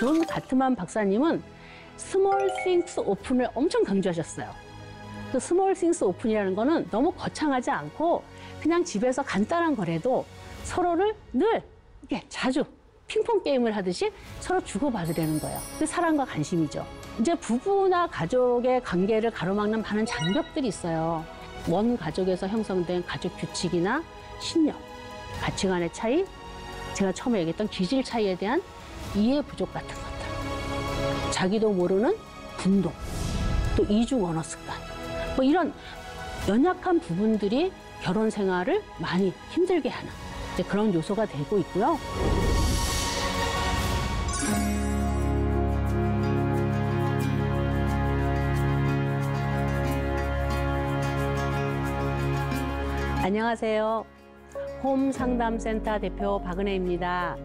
존 가트만 박사님은 스몰 싱스 오픈을 엄청 강조하셨어요. 그 스몰 싱스 오픈이라는 거는 너무 거창하지 않고 그냥 집에서 간단한 거래도 서로를 늘 이렇게 자주 핑퐁 게임을 하듯이 서로 주고받으려는 거예요. 그게 사랑과 관심이죠. 이제 부부나 가족의 관계를 가로막는 많은 장벽들이 있어요. 원 가족에서 형성된 가족 규칙이나 신념, 가치관의 차이, 제가 처음에 얘기했던 기질 차이에 대한 이해 부족 같은 것들, 자기도 모르는 분동, 또 이중 언어 습관, 뭐 이런 연약한 부분들이 결혼 생활을 많이 힘들게 하는 이제 그런 요소가 되고 있고요. 안녕하세요. 홈 상담센터 대표 박은혜입니다.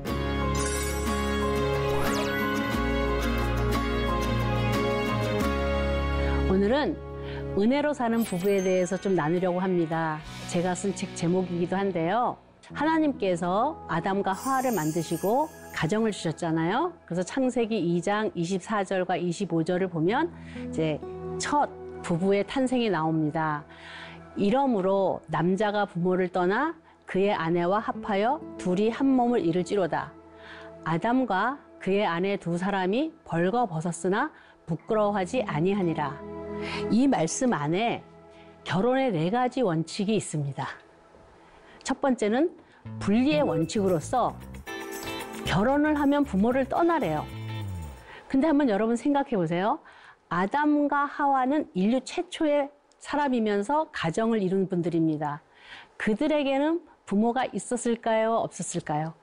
오늘은 은혜로 사는 부부에 대해서 좀 나누려고 합니다. 제가 쓴 책 제목이기도 한데요. 하나님께서 아담과 하와를 만드시고 가정을 주셨잖아요. 그래서 창세기 2장 24절과 25절을 보면 이제 첫 부부의 탄생이 나옵니다. 이러므로 남자가 부모를 떠나 그의 아내와 합하여 둘이 한 몸을 이룰지로다. 아담과 그의 아내 두 사람이 벌거벗었으나 부끄러워하지 아니하니라. 이 말씀 안에 결혼의 4가지 원칙이 있습니다. 첫 번째는 분리의 원칙으로서 결혼을 하면 부모를 떠나래요. 근데 한번 여러분 생각해 보세요. 아담과 하와는 인류 최초의 사람이면서 가정을 이룬 분들입니다. 그들에게는 부모가 있었을까요? 없었을까요?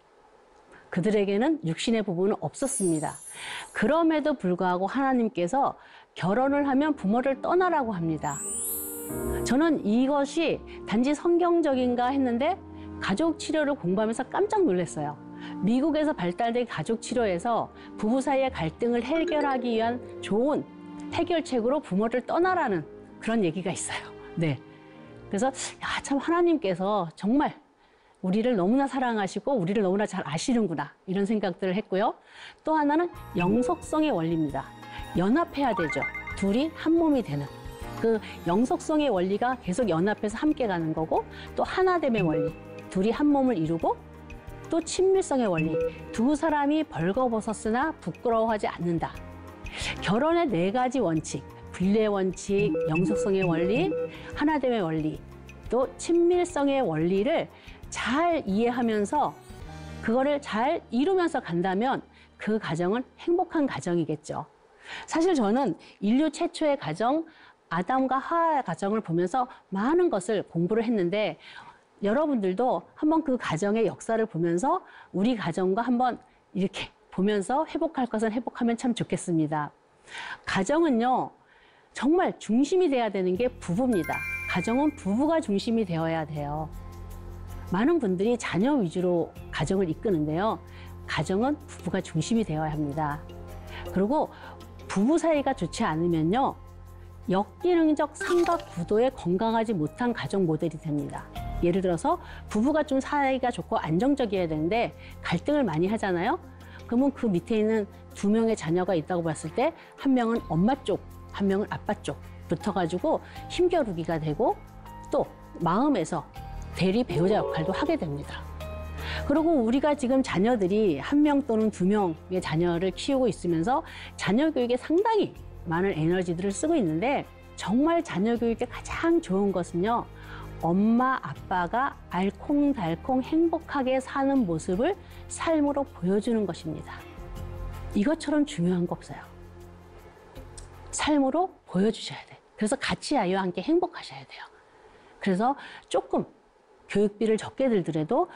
그들에게는 육신의 부부는 없었습니다. 그럼에도 불구하고 하나님께서 결혼을 하면 부모를 떠나라고 합니다. 저는 이것이 단지 성경적인가 했는데 가족 치료를 공부하면서 깜짝 놀랐어요. 미국에서 발달된 가족 치료에서 부부 사이의 갈등을 해결하기 위한 좋은 해결책으로 부모를 떠나라는 그런 얘기가 있어요. 네. 그래서 참 하나님께서 정말 우리를 너무나 사랑하시고 우리를 너무나 잘 아시는구나 이런 생각들을 했고요. 또 하나는 영속성의 원리입니다. 연합해야 되죠. 둘이 한 몸이 되는. 그 영속성의 원리가 계속 연합해서 함께 가는 거고 또 하나됨의 원리. 둘이 한 몸을 이루고 또 친밀성의 원리. 두 사람이 벌거벗었으나 부끄러워하지 않는다. 결혼의 4가지 원칙. 분리의 원칙, 영속성의 원리, 하나됨의 원리, 또 친밀성의 원리를 잘 이해하면서 그거를 잘 이루면서 간다면 그 가정은 행복한 가정이겠죠. 사실 저는 인류 최초의 가정, 아담과 하와의 가정을 보면서 많은 것을 공부를 했는데 여러분들도 한번 그 가정의 역사를 보면서 우리 가정과 한번 이렇게 보면서 회복할 것은 회복하면 참 좋겠습니다. 가정은요, 정말 중심이 돼야 되는 게 부부입니다. 가정은 부부가 중심이 되어야 돼요. 많은 분들이 자녀 위주로 가정을 이끄는데요. 가정은 부부가 중심이 되어야 합니다. 그리고 부부 사이가 좋지 않으면요. 역기능적 삼각 구도에 건강하지 못한 가정 모델이 됩니다. 예를 들어서 부부가 좀 사이가 좋고 안정적이어야 되는데 갈등을 많이 하잖아요. 그러면 그 밑에 있는 2명의 자녀가 있다고 봤을 때 한 명은 엄마 쪽, 한 명은 아빠 쪽 붙어가지고 힘겨루기가 되고 또 마음에서 대리 배우자 역할도 하게 됩니다. 그리고 우리가 지금 자녀들이 1명 또는 2명의 자녀를 키우고 있으면서 자녀 교육에 상당히 많은 에너지들을 쓰고 있는데 정말 자녀 교육에 가장 좋은 것은요. 엄마, 아빠가 알콩달콩 행복하게 사는 모습을 삶으로 보여주는 것입니다. 이것처럼 중요한 거 없어요. 삶으로 보여주셔야 돼요. 그래서 같이 아이와 함께 행복하셔야 돼요. 그래서 조금 교육비를 적게 들더라도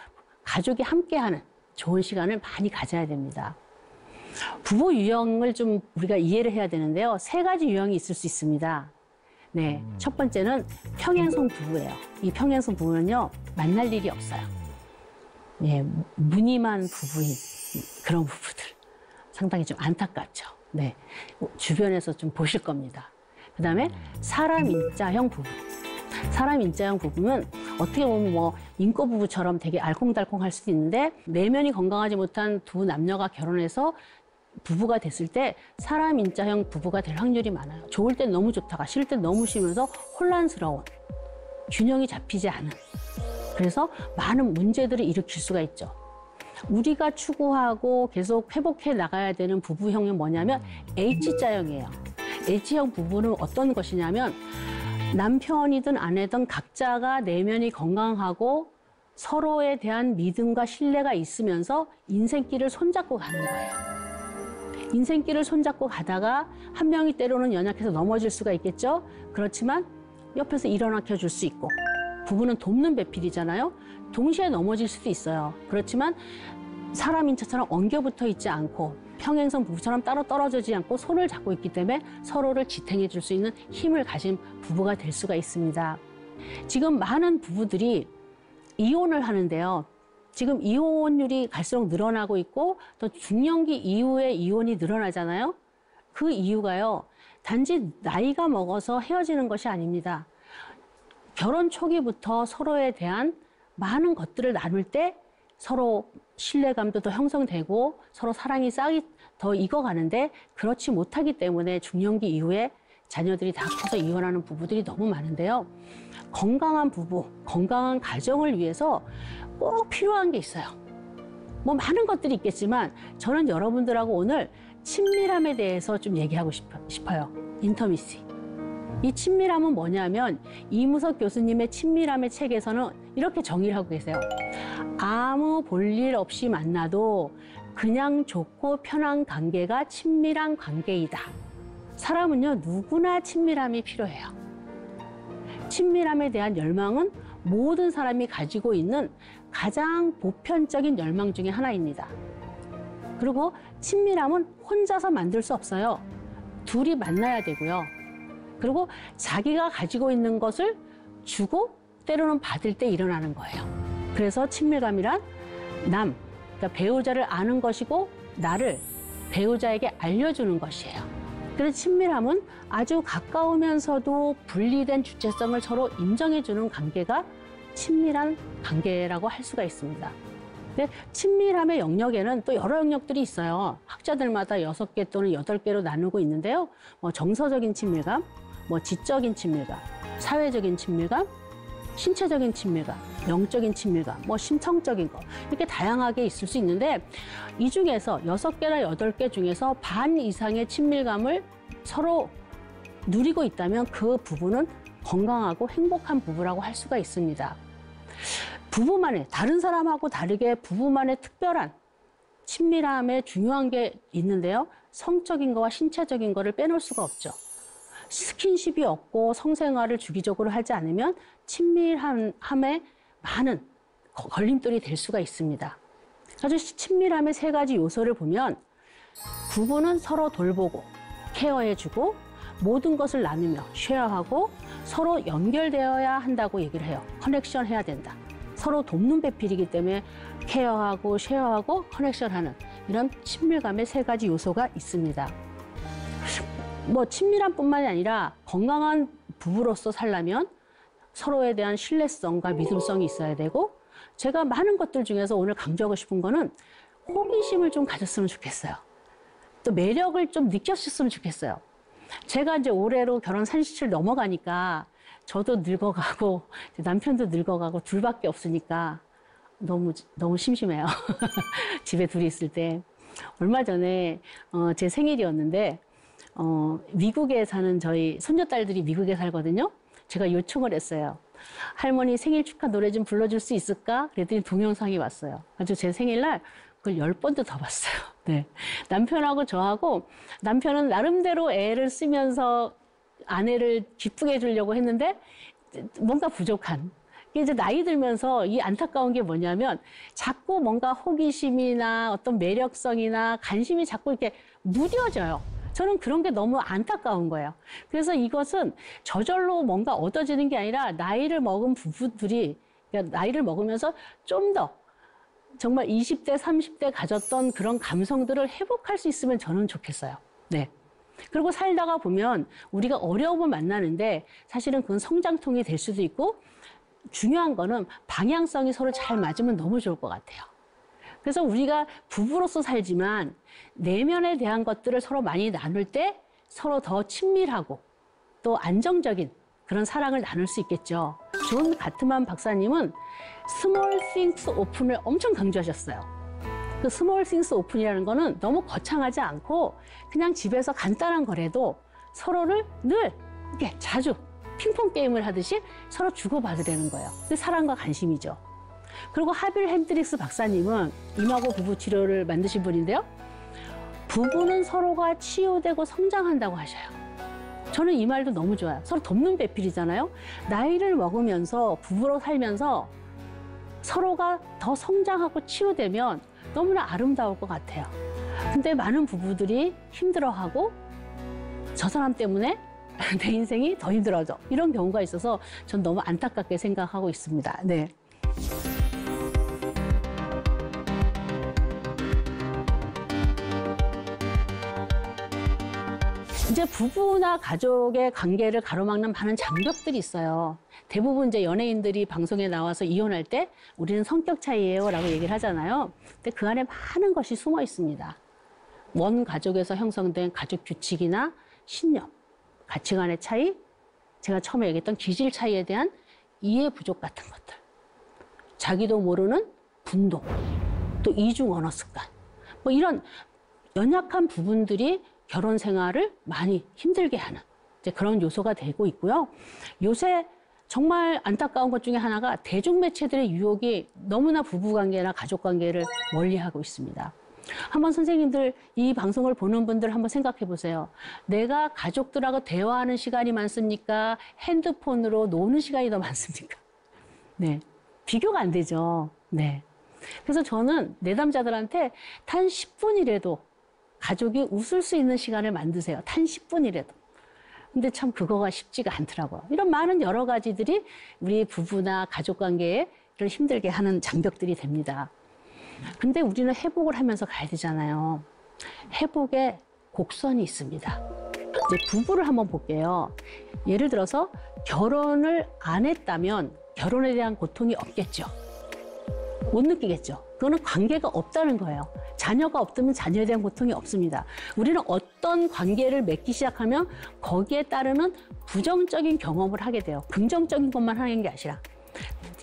가족이 함께하는 좋은 시간을 많이 가져야 됩니다. 부부 유형을 좀 우리가 이해를 해야 되는데요. 3가지 유형이 있을 수 있습니다. 네, 첫 번째는 평행성 부부예요. 이 평행성 부부는요, 만날 일이 없어요. 예, 무늬만 부부인 그런 부부들. 상당히 좀 안타깝죠. 네, 주변에서 좀 보실 겁니다. 그 다음에 사람 인자형 부부. 사람 인자형 부부는 어떻게 보면 뭐 인꼬 부부처럼 되게 알콩달콩 할 수도 있는데 내면이 건강하지 못한 두 남녀가 결혼해서 부부가 됐을 때 사람 인자형 부부가 될 확률이 많아요. 좋을 땐 너무 좋다가 싫을 땐 너무 싫으면서 혼란스러운, 균형이 잡히지 않은, 그래서 많은 문제들을 일으킬 수가 있죠. 우리가 추구하고 계속 회복해 나가야 되는 부부형이 뭐냐면 H자형이에요. H형 부부는 어떤 것이냐면 남편이든 아내든 각자가 내면이 건강하고 서로에 대한 믿음과 신뢰가 있으면서 인생길을 손잡고 가는 거예요. 인생길을 손잡고 가다가 한 명이 때로는 연약해서 넘어질 수가 있겠죠. 그렇지만 옆에서 일어나켜 줄 수 있고, 부부는 돕는 배필이잖아요. 동시에 넘어질 수도 있어요. 그렇지만 사람인처럼 엉겨붙어 있지 않고 평행선 부부처럼 따로 떨어지지 않고 손을 잡고 있기 때문에 서로를 지탱해 줄 수 있는 힘을 가진 부부가 될 수가 있습니다. 지금 많은 부부들이 이혼을 하는데요. 지금 이혼율이 갈수록 늘어나고 있고 또 중년기 이후에 이혼이 늘어나잖아요. 그 이유가요. 단지 나이가 먹어서 헤어지는 것이 아닙니다. 결혼 초기부터 서로에 대한 많은 것들을 나눌 때 서로 신뢰감도 더 형성되고 서로 사랑이 싹이 더 익어가는데 그렇지 못하기 때문에 중년기 이후에 자녀들이 다 커서 이혼하는 부부들이 너무 많은데요. 건강한 부부, 건강한 가정을 위해서 꼭 필요한 게 있어요. 뭐 많은 것들이 있겠지만 저는 여러분들하고 오늘 친밀함에 대해서 좀 얘기하고 싶어요. 인터미시. 이 친밀함은 뭐냐면 이무석 교수님의 친밀함의 책에서는 이렇게 정의를 하고 계세요. 아무 볼일 없이 만나도 그냥 좋고 편한 관계가 친밀한 관계이다. 사람은요, 누구나 친밀함이 필요해요. 친밀함에 대한 열망은 모든 사람이 가지고 있는 가장 보편적인 열망 중에 하나입니다. 그리고 친밀함은 혼자서 만들 수 없어요. 둘이 만나야 되고요. 그리고 자기가 가지고 있는 것을 주고 때로는 받을 때 일어나는 거예요. 그래서 친밀감이란 그러니까 배우자를 아는 것이고 나를 배우자에게 알려주는 것이에요. 그래서 친밀함은 아주 가까우면서도 분리된 주체성을 서로 인정해주는 관계가 친밀한 관계라고 할 수가 있습니다. 근데 친밀함의 영역에는 또 여러 영역들이 있어요. 학자들마다 6개 또는 8개로 나누고 있는데요. 뭐 정서적인 친밀감, 뭐 지적인 친밀감, 사회적인 친밀감, 신체적인 친밀감, 영적인 친밀감, 뭐 심성적인 거 이렇게 다양하게 있을 수 있는데 이 중에서 6개나 8개 중에서 반 이상의 친밀감을 서로 누리고 있다면 그 부부는 건강하고 행복한 부부라고 할 수가 있습니다. 부부만의, 다른 사람하고 다르게 부부만의 특별한 친밀함에 중요한 게 있는데요. 성적인 거와 신체적인 거를 빼놓을 수가 없죠. 스킨십이 없고 성생활을 주기적으로 하지 않으면 친밀함에 많은 걸림돌이 될 수가 있습니다. 아주 친밀함의 3가지 요소를 보면 부부는 서로 돌보고 케어해주고 모든 것을 나누며 쉐어하고 서로 연결되어야 한다고 얘기를 해요. 커넥션 해야 된다. 서로 돕는 배필이기 때문에 케어하고 쉐어하고 커넥션하는 이런 친밀감의 3가지 요소가 있습니다. 뭐 친밀함뿐만이 아니라 건강한 부부로서 살려면 서로에 대한 신뢰성과 믿음성이 있어야 되고 제가 많은 것들 중에서 오늘 강조하고 싶은 거는 호기심을 좀 가졌으면 좋겠어요. 또 매력을 좀 느꼈으면 좋겠어요. 제가 이제 올해로 결혼 37 넘어가니까 저도 늙어가고 남편도 늙어가고 둘밖에 없으니까 너무 심심해요. 집에 둘이 있을 때. 얼마 전에 제 생일이었는데 미국에 사는 저희 손녀딸들이 미국에 살거든요. 제가 요청을 했어요. 할머니 생일 축하 노래 좀 불러줄 수 있을까? 그랬더니 동영상이 왔어요. 아주 제 생일날 그걸 10번도 더 봤어요. 네. 남편하고 저하고 남편은 나름대로 애를 쓰면서 아내를 기쁘게 해주려고 했는데 뭔가 부족한. 이제 나이 들면서 이 안타까운 게 뭐냐면 자꾸 뭔가 호기심이나 어떤 매력성이나 관심이 자꾸 이렇게 무뎌져요. 저는 그런 게 너무 안타까운 거예요. 그래서 이것은 저절로 뭔가 얻어지는 게 아니라 나이를 먹은 부부들이 그러니까 나이를 먹으면서 좀 더 정말 20대, 30대 가졌던 그런 감성들을 회복할 수 있으면 저는 좋겠어요. 네. 그리고 살다가 보면 우리가 어려움을 만나는데 사실은 그건 성장통이 될 수도 있고 중요한 거는 방향성이 서로 잘 맞으면 너무 좋을 것 같아요. 그래서 우리가 부부로서 살지만 내면에 대한 것들을 서로 많이 나눌 때 서로 더 친밀하고 또 안정적인 그런 사랑을 나눌 수 있겠죠. 존 가트만 박사님은 스몰 싱스 오픈을 엄청 강조하셨어요. 그 스몰 싱스 오픈이라는 거는 너무 거창하지 않고 그냥 집에서 간단한 거래도 서로를 늘 이렇게 자주 핑퐁 게임을 하듯이 서로 주고받으려는 거예요. 그게 사랑과 관심이죠. 그리고 하빌 핸드릭스 박사님은 이마고 부부 치료를 만드신 분인데요. 부부는 서로가 치유되고 성장한다고 하셔요. 저는 이 말도 너무 좋아요. 서로 돕는 배필이잖아요. 나이를 먹으면서 부부로 살면서 서로가 더 성장하고 치유되면 너무나 아름다울 것 같아요. 근데 많은 부부들이 힘들어하고 저 사람 때문에 내 인생이 더 힘들어져. 이런 경우가 있어서 전 너무 안타깝게 생각하고 있습니다. 네. 이제 부부나 가족의 관계를 가로막는 많은 장벽들이 있어요. 대부분 이제 연예인들이 방송에 나와서 이혼할 때 우리는 성격 차이예요 라고 얘기를 하잖아요. 근데 그 안에 많은 것이 숨어 있습니다. 원 가족에서 형성된 가족 규칙이나 신념, 가치관의 차이, 제가 처음에 얘기했던 기질 차이에 대한 이해 부족 같은 것들. 자기도 모르는 분동, 또 이중 언어 습관. 뭐 이런 연약한 부분들이 결혼 생활을 많이 힘들게 하는 이제 그런 요소가 되고 있고요. 요새 정말 안타까운 것 중에 하나가 대중매체들의 유혹이 너무나 부부관계나 가족관계를 멀리하고 있습니다. 한번 선생님들 이 방송을 보는 분들 한번 생각해 보세요. 내가 가족들하고 대화하는 시간이 많습니까? 핸드폰으로 노는 시간이 더 많습니까? 네, 비교가 안 되죠. 네. 그래서 저는 내담자들한테 단 10분이라도 가족이 웃을 수 있는 시간을 만드세요. 단 10분이라도. 근데 참 그거가 쉽지가 않더라고요. 이런 많은 여러 가지들이 우리 부부나 가족 관계에 이런 힘들게 하는 장벽들이 됩니다. 근데 우리는 회복을 하면서 가야 되잖아요. 회복에 곡선이 있습니다. 이제 부부를 한번 볼게요. 예를 들어서 결혼을 안 했다면 결혼에 대한 고통이 없겠죠. 못 느끼겠죠. 그거는 관계가 없다는 거예요. 자녀가 없다면 자녀에 대한 고통이 없습니다. 우리는 어떤 관계를 맺기 시작하면 거기에 따르는 부정적인 경험을 하게 돼요. 긍정적인 것만 하는 게 아니라.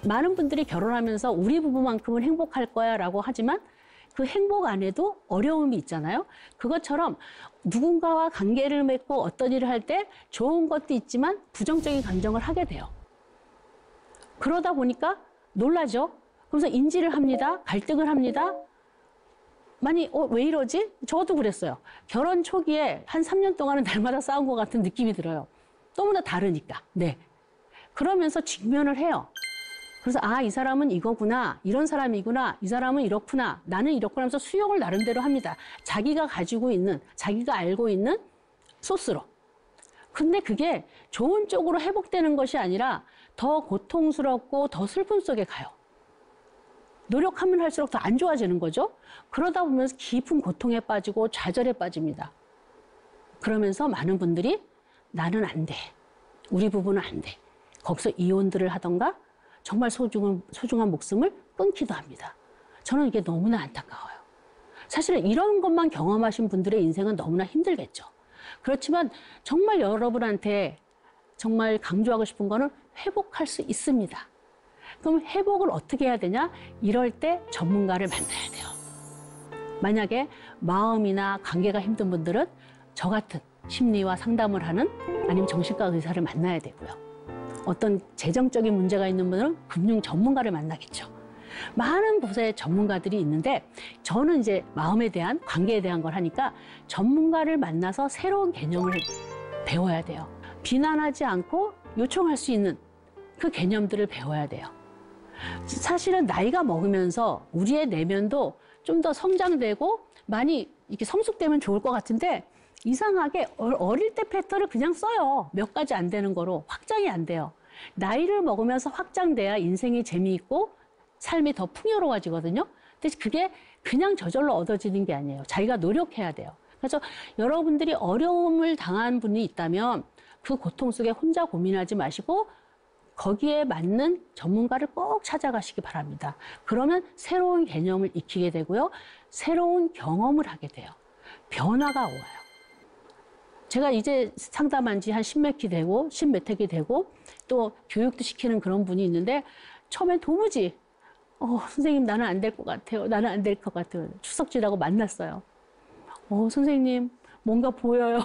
많은 분들이 결혼하면서 우리 부부만큼은 행복할 거야 라고 하지만 그 행복 안에도 어려움이 있잖아요. 그것처럼 누군가와 관계를 맺고 어떤 일을 할 때 좋은 것도 있지만 부정적인 감정을 하게 돼요. 그러다 보니까 놀라죠. 그래서 인지를 합니다. 갈등을 합니다. 많이 왜 이러지? 저도 그랬어요. 결혼 초기에 한 3년 동안은 날마다 싸운 것 같은 느낌이 들어요. 너무나 다르니까. 네. 그러면서 직면을 해요. 그래서 이 사람은 이거구나. 이런 사람이구나. 이 사람은 이렇구나. 나는 이렇구나 하면서 수용을 나름대로 합니다. 자기가 가지고 있는, 자기가 알고 있는 소스로. 근데 그게 좋은 쪽으로 회복되는 것이 아니라 더 고통스럽고 더 슬픔 속에 가요. 노력하면 할수록 더 안 좋아지는 거죠. 그러다 보면서 깊은 고통에 빠지고 좌절에 빠집니다. 그러면서 많은 분들이 나는 안 돼. 우리 부부는 안 돼. 거기서 이혼들을 하던가 정말 소중한 목숨을 끊기도 합니다. 저는 이게 너무나 안타까워요. 사실은 이런 것만 경험하신 분들의 인생은 너무나 힘들겠죠. 그렇지만 정말 여러분한테 정말 강조하고 싶은 거는 회복할 수 있습니다. 그럼 회복을 어떻게 해야 되냐? 이럴 때 전문가를 만나야 돼요. 만약에 마음이나 관계가 힘든 분들은 저 같은 심리와 상담을 하는 아니면 정신과 의사를 만나야 되고요. 어떤 재정적인 문제가 있는 분은 금융 전문가를 만나겠죠. 많은 곳에 전문가들이 있는데 저는 이제 마음에 대한 관계에 대한 걸 하니까 전문가를 만나서 새로운 개념을 배워야 돼요. 비난하지 않고 요청할 수 있는 그 개념들을 배워야 돼요. 사실은 나이가 먹으면서 우리의 내면도 좀 더 성장되고 많이 이렇게 성숙되면 좋을 것 같은데 이상하게 어릴 때 패턴을 그냥 써요. 몇 가지 안 되는 거로 확장이 안 돼요. 나이를 먹으면서 확장돼야 인생이 재미있고 삶이 더 풍요로워지거든요. 근데 그게 그냥 저절로 얻어지는 게 아니에요. 자기가 노력해야 돼요. 그래서 여러분들이 어려움을 당한 분이 있다면 그 고통 속에 혼자 고민하지 마시고 거기에 맞는 전문가를 꼭 찾아가시기 바랍니다. 그러면 새로운 개념을 익히게 되고요. 새로운 경험을 하게 돼요. 변화가 와요. 제가 이제 상담한 지 한 십몇 기 되고, 십몇 회기 되고, 또 교육도 시키는 그런 분이 있는데, 처음엔 도무지, 선생님, 나는 안 될 것 같아요. 나는 안 될 것 같아요. 추석 지나고 만났어요. 선생님, 뭔가 보여요.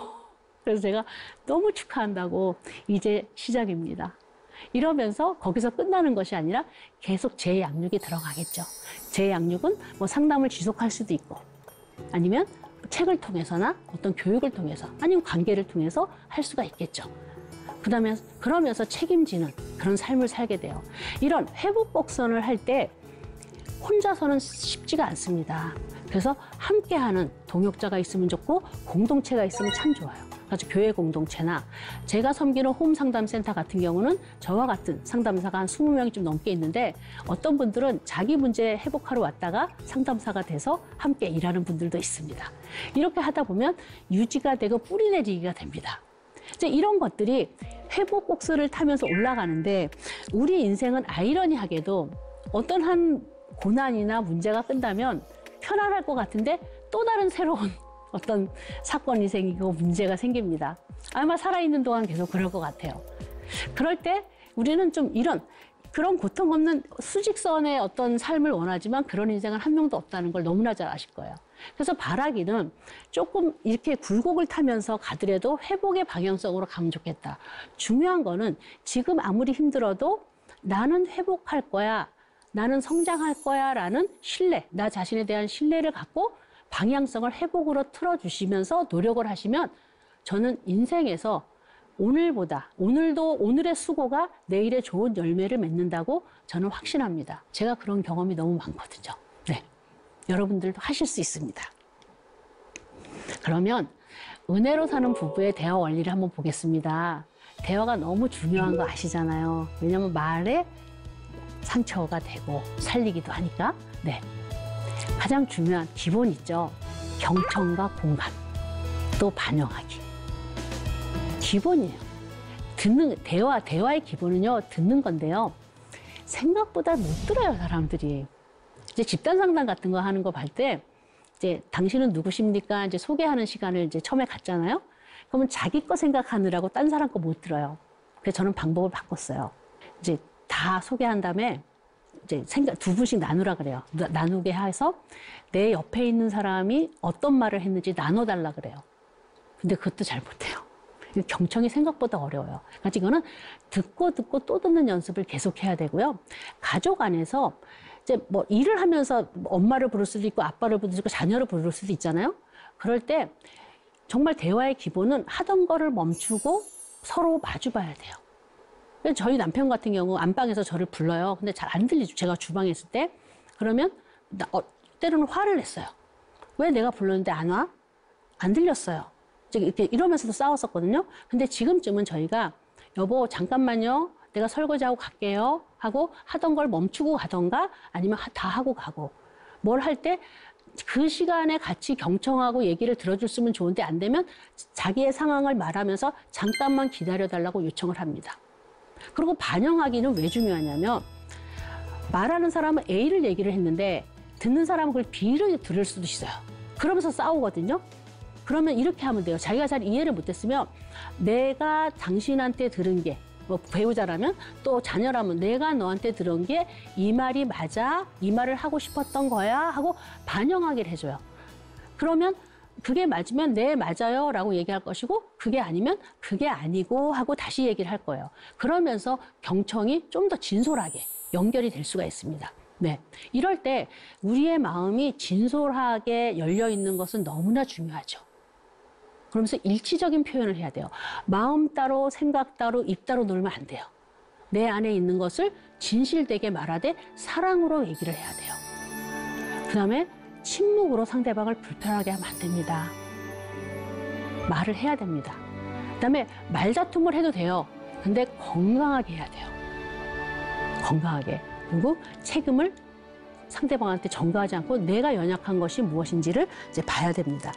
그래서 제가 너무 축하한다고, 이제 시작입니다. 이러면서 거기서 끝나는 것이 아니라 계속 재양육이 들어가겠죠. 재양육은 뭐 상담을 지속할 수도 있고, 아니면 책을 통해서나 어떤 교육을 통해서, 아니면 관계를 통해서 할 수가 있겠죠. 그다음에 그러면서 책임지는 그런 삶을 살게 돼요. 이런 회복 복선을 할 때 혼자서는 쉽지가 않습니다. 그래서 함께하는 동역자가 있으면 좋고 공동체가 있으면 참 좋아요. 그래서 교회 공동체나 제가 섬기는 홈 상담센터 같은 경우는 저와 같은 상담사가 한 20명이 좀 넘게 있는데, 어떤 분들은 자기 문제 회복하러 왔다가 상담사가 돼서 함께 일하는 분들도 있습니다. 이렇게 하다 보면 유지가 되고 뿌리내리기가 됩니다. 이제 이런 것들이 회복 곡선을 타면서 올라가는데, 우리 인생은 아이러니하게도 어떤 한 고난이나 문제가 끝나면 편안할 것 같은데 또 다른 새로운 어떤 사건이 생기고 문제가 생깁니다. 아마 살아있는 동안 계속 그럴 것 같아요. 그럴 때 우리는 좀 그런 고통 없는 수직선의 어떤 삶을 원하지만 그런 인생은 한 명도 없다는 걸 너무나 잘 아실 거예요. 그래서 바라기는 조금 이렇게 굴곡을 타면서 가더라도 회복의 방향성으로 가면 좋겠다. 중요한 거는 지금 아무리 힘들어도 나는 회복할 거야, 나는 성장할 거야 라는 신뢰, 나 자신에 대한 신뢰를 갖고 방향성을 회복으로 틀어주시면서 노력을 하시면, 저는 인생에서 오늘의 수고가 내일의 좋은 열매를 맺는다고 저는 확신합니다. 제가 그런 경험이 너무 많거든요. 네, 여러분들도 하실 수 있습니다. 그러면 은혜로 사는 부부의 대화 원리를 한번 보겠습니다. 대화가 너무 중요한 거 아시잖아요. 왜냐하면 말에 상처가 되고 살리기도 하니까. 네. 가장 중요한 기본 있죠. 경청과 공감, 또 반영하기. 기본이에요. 대화의 기본은요, 듣는 건데요. 생각보다 못 들어요, 사람들이. 이제 집단 상담 같은 거 하는 거 볼 때, 이제 당신은 누구십니까? 이제 소개하는 시간을 이제 처음에 갖잖아요. 그러면 자기 거 생각하느라고 딴 사람 거 못 들어요. 그래서 저는 방법을 바꿨어요. 이제 다 소개한 다음에 이제 두 분씩 나누라 그래요. 나누게 해서 내 옆에 있는 사람이 어떤 말을 했는지 나눠달라 그래요. 근데 그것도 잘 못해요. 경청이 생각보다 어려워요. 그러니까 이거는 듣고 또 듣는 연습을 계속 해야 되고요. 가족 안에서 이제 뭐 일을 하면서 엄마를 부를 수도 있고 아빠를 부를 수도 있고 자녀를 부를 수도 있잖아요. 그럴 때 정말 대화의 기본은 하던 거를 멈추고 서로 마주 봐야 돼요. 저희 남편 같은 경우 안방에서 저를 불러요. 근데 잘 안 들리죠. 제가 주방에 있을 때. 그러면 때로는 화를 냈어요. 왜 내가 불렀는데 안 와? 안 들렸어요. 이렇게 이러면서도 싸웠었거든요. 근데 지금쯤은 저희가 여보 잠깐만요. 내가 설거지하고 갈게요. 하고 하던 걸 멈추고 가던가 아니면 다 하고 가고. 뭘 할 때 그 시간에 같이 경청하고 얘기를 들어줬으면 좋은데 안 되면 자기의 상황을 말하면서 잠깐만 기다려달라고 요청을 합니다. 그리고 반영하기는 왜 중요하냐면, 말하는 사람은 A를 얘기를 했는데 듣는 사람은 그걸 B를 들을 수도 있어요. 그러면서 싸우거든요. 그러면 이렇게 하면 돼요. 자기가 잘 이해를 못했으면 내가 당신한테 들은 게, 뭐 배우자라면 또 자녀라면 내가 너한테 들은 게 이 말이 맞아? 이 말을 하고 싶었던 거야? 하고 반영하기를 해줘요. 그러면 그게 맞으면 네 맞아요 라고 얘기할 것이고, 그게 아니면 그게 아니고 하고 다시 얘기를 할 거예요. 그러면서 경청이 좀 더 진솔하게 연결이 될 수가 있습니다. 네, 이럴 때 우리의 마음이 진솔하게 열려 있는 것은 너무나 중요하죠. 그러면서 일치적인 표현을 해야 돼요. 마음 따로 생각 따로 입 따로 놀면 안 돼요. 내 안에 있는 것을 진실되게 말하되 사랑으로 얘기를 해야 돼요. 그다음에 침묵으로 상대방을 불편하게 하면 안 됩니다. 말을 해야 됩니다. 그다음에 말다툼을 해도 돼요. 근데 건강하게 해야 돼요. 건강하게. 그리고 책임을 상대방한테 전가하지 않고 내가 연약한 것이 무엇인지를 이제 봐야 됩니다.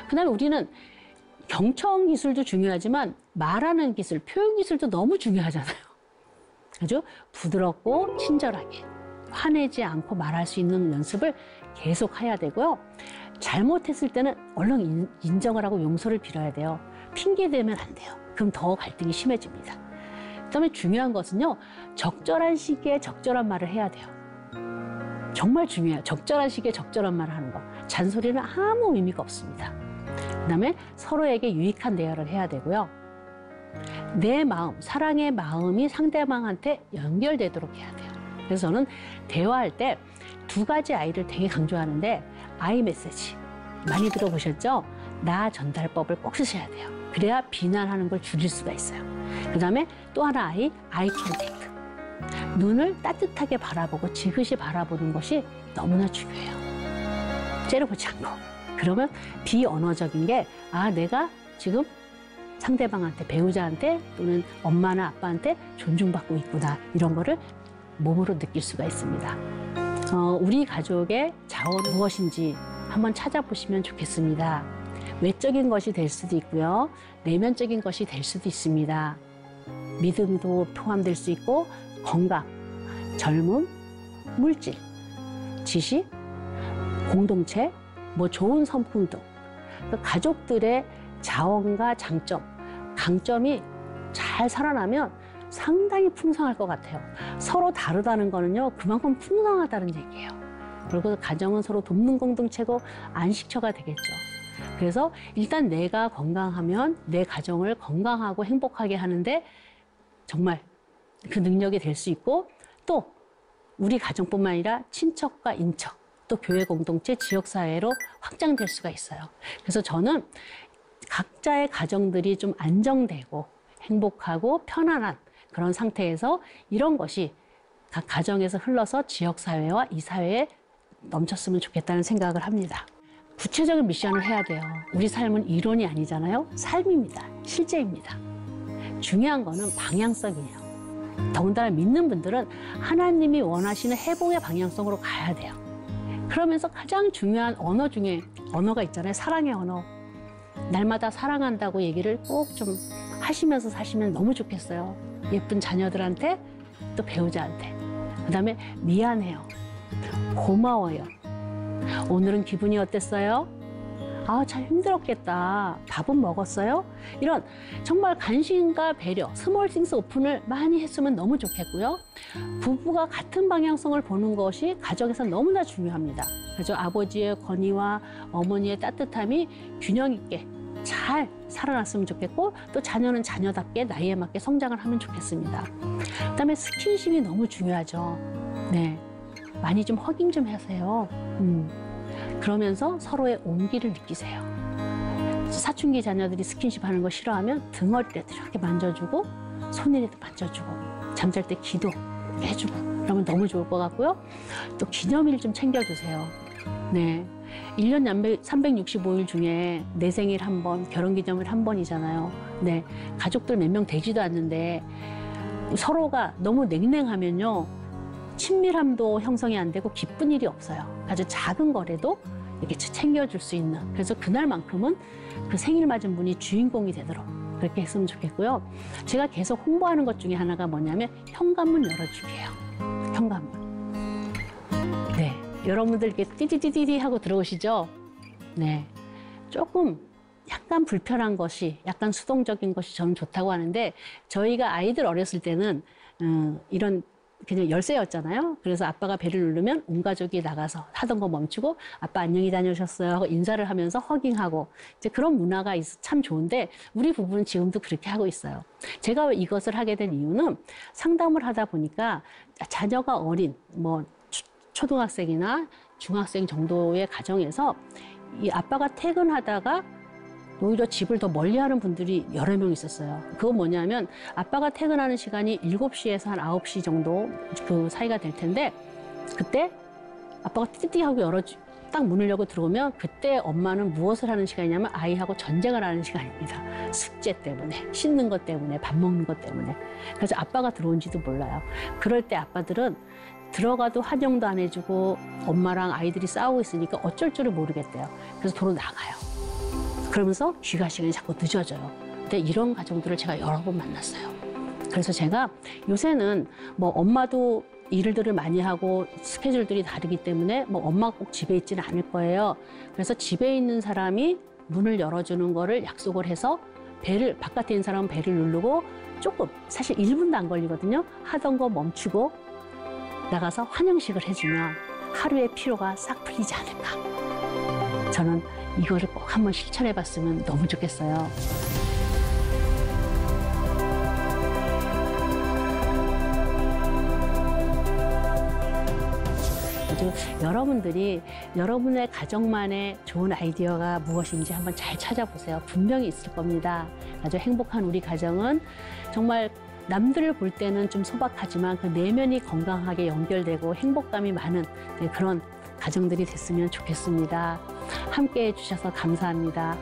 그다음에 우리는 경청 기술도 중요하지만 말하는 기술, 표현 기술도 너무 중요하잖아요. 아주 부드럽고 친절하게 화내지 않고 말할 수 있는 연습을 계속 해야 되고요. 잘못했을 때는 얼른 인정을 하고 용서를 빌어야 돼요. 핑계 대면 안 돼요. 그럼 더 갈등이 심해집니다. 그다음에 중요한 것은요. 적절한 시기에 적절한 말을 해야 돼요. 정말 중요해요. 적절한 시기에 적절한 말을 하는 거. 잔소리는 아무 의미가 없습니다. 그다음에 서로에게 유익한 대화를 해야 되고요. 내 마음, 사랑의 마음이 상대방한테 연결되도록 해야 돼요. 그래서 저는 대화할 때 2가지 아이를 되게 강조하는데 아이 메시지 많이 들어보셨죠? 나 전달법을 꼭 쓰셔야 돼요. 그래야 비난하는 걸 줄일 수가 있어요. 그다음에 또 하나 아이 컨택트. 눈을 따뜻하게 바라보고 지그시 바라보는 것이 너무나 중요해요. 째려보지 않고. 그러면 비언어적인 게 내가 지금 상대방한테, 배우자한테 또는 엄마나 아빠한테 존중받고 있구나. 이런 거를 몸으로 느낄 수가 있습니다. 우리 가족의 자원은 무엇인지 한번 찾아보시면 좋겠습니다. 외적인 것이 될 수도 있고요. 내면적인 것이 될 수도 있습니다. 믿음도 포함될 수 있고 건강, 젊음, 물질, 지식, 공동체, 좋은 성품도 가족들의 자원과 장점, 강점이 잘 살아나면 상당히 풍성할 것 같아요. 서로 다르다는 거는요, 그만큼 풍성하다는 얘기예요. 그리고 가정은 서로 돕는 공동체고 안식처가 되겠죠. 그래서 일단 내가 건강하면 내 가정을 건강하고 행복하게 하는데 정말 그 능력이 될 수 있고 또 우리 가정뿐만 아니라 친척과 인척, 또 교회 공동체, 지역사회로 확장될 수가 있어요. 그래서 저는 각자의 가정들이 좀 안정되고 행복하고 편안한 그런 상태에서 이런 것이 각 가정에서 흘러서 지역사회와 이 사회에 넘쳤으면 좋겠다는 생각을 합니다. 구체적인 미션을 해야 돼요. 우리 삶은 이론이 아니잖아요. 삶입니다. 실제입니다. 중요한 거는 방향성이에요. 더군다나 믿는 분들은 하나님이 원하시는 회복의 방향성으로 가야 돼요. 그러면서 가장 중요한 언어 중에 언어가 있잖아요. 사랑의 언어. 날마다 사랑한다고 얘기를 꼭 좀 하시면서 사시면 너무 좋겠어요. 예쁜 자녀들한테 또 배우자한테. 그다음에 미안해요. 고마워요. 오늘은 기분이 어땠어요? 참 힘들었겠다. 밥은 먹었어요? 이런 정말 관심과 배려, 스몰 띵스 오픈을 많이 했으면 너무 좋겠고요. 부부가 같은 방향성을 보는 것이 가정에서 너무나 중요합니다. 그래서 아버지의 권위와 어머니의 따뜻함이 균형 있게 잘 살아났으면 좋겠고 또 자녀는 자녀답게 나이에 맞게 성장을 하면 좋겠습니다. 그다음에 스킨십이 너무 중요하죠. 네, 많이 좀 허깅 좀 하세요. 그러면서 서로의 온기를 느끼세요. 사춘기 자녀들이 스킨십 하는 거 싫어하면 등어리라도 이렇게 만져주고 손이라도 만져주고 잠잘 때 기도 해주고 그러면 너무 좋을 것 같고요. 또 기념일 좀 챙겨주세요. 네, 1년 365일 중에 내 생일 한 번, 결혼기념일 한 번이잖아요. 네, 가족들 몇 명 되지도 않는데 서로가 너무 냉랭하면요. 친밀함도 형성이 안 되고 기쁜 일이 없어요. 아주 작은 거라도 이렇게 챙겨줄 수 있는. 그래서 그날만큼은 그 생일 맞은 분이 주인공이 되도록 그렇게 했으면 좋겠고요. 제가 계속 홍보하는 것 중에 하나가 뭐냐면 현관문 열어주기예요. 현관문. 네, 여러분들 이렇게 띠디디디디 하고 들어오시죠? 네, 조금 약간 불편한 것이, 약간 수동적인 것이 저는 좋다고 하는데 저희가 아이들 어렸을 때는 이런 그냥 열쇠였잖아요. 그래서 아빠가 벨을 누르면 온 가족이 나가서 하던 거 멈추고 아빠 안녕히 다녀오셨어요 하고 인사를 하면서 허깅하고 이제 그런 문화가 참 좋은데 우리 부부는 지금도 그렇게 하고 있어요. 제가 이것을 하게 된 이유는 상담을 하다 보니까 자녀가 어린 초등학생이나 중학생 정도의 가정에서 이 아빠가 퇴근하다가 오히려 집을 더 멀리하는 분들이 여러 명 있었어요. 그건 뭐냐면 아빠가 퇴근하는 시간이 7시에서 한 9시 정도 그 사이가 될 텐데 그때 아빠가 띠띠하고 딱 문을 열고 들어오면 그때 엄마는 무엇을 하는 시간이냐면 아이하고 전쟁을 하는 시간입니다. 숙제 때문에, 씻는 것 때문에, 밥 먹는 것 때문에. 그래서 아빠가 들어온지도 몰라요. 그럴 때 아빠들은 들어가도 환영도 안 해주고 엄마랑 아이들이 싸우고 있으니까 어쩔 줄을 모르겠대요. 그래서 도로 나가요. 그러면서 귀가 시간이 자꾸 늦어져요. 근데 이런 가정들을 제가 여러 번 만났어요. 그래서 제가 요새는 뭐 엄마도 일들을 많이 하고 스케줄들이 다르기 때문에 뭐 엄마가 꼭 집에 있지는 않을 거예요. 그래서 집에 있는 사람이 문을 열어주는 거를 약속을 해서 벨을, 바깥에 있는 사람은 벨을 누르고 조금, 사실 1분도 안 걸리거든요. 하던 거 멈추고 나가서 환영식을 해주면 하루의 피로가 싹 풀리지 않을까. 저는 이거를 꼭 한번 실천해 봤으면 너무 좋겠어요. 여러분들이 여러분의 가정만의 좋은 아이디어가 무엇인지 한번 잘 찾아보세요. 분명히 있을 겁니다. 아주 행복한 우리 가정은 정말 남들을 볼 때는 좀 소박하지만 그 내면이 건강하게 연결되고 행복감이 많은 그런 가정들이 됐으면 좋겠습니다. 함께 해주셔서 감사합니다.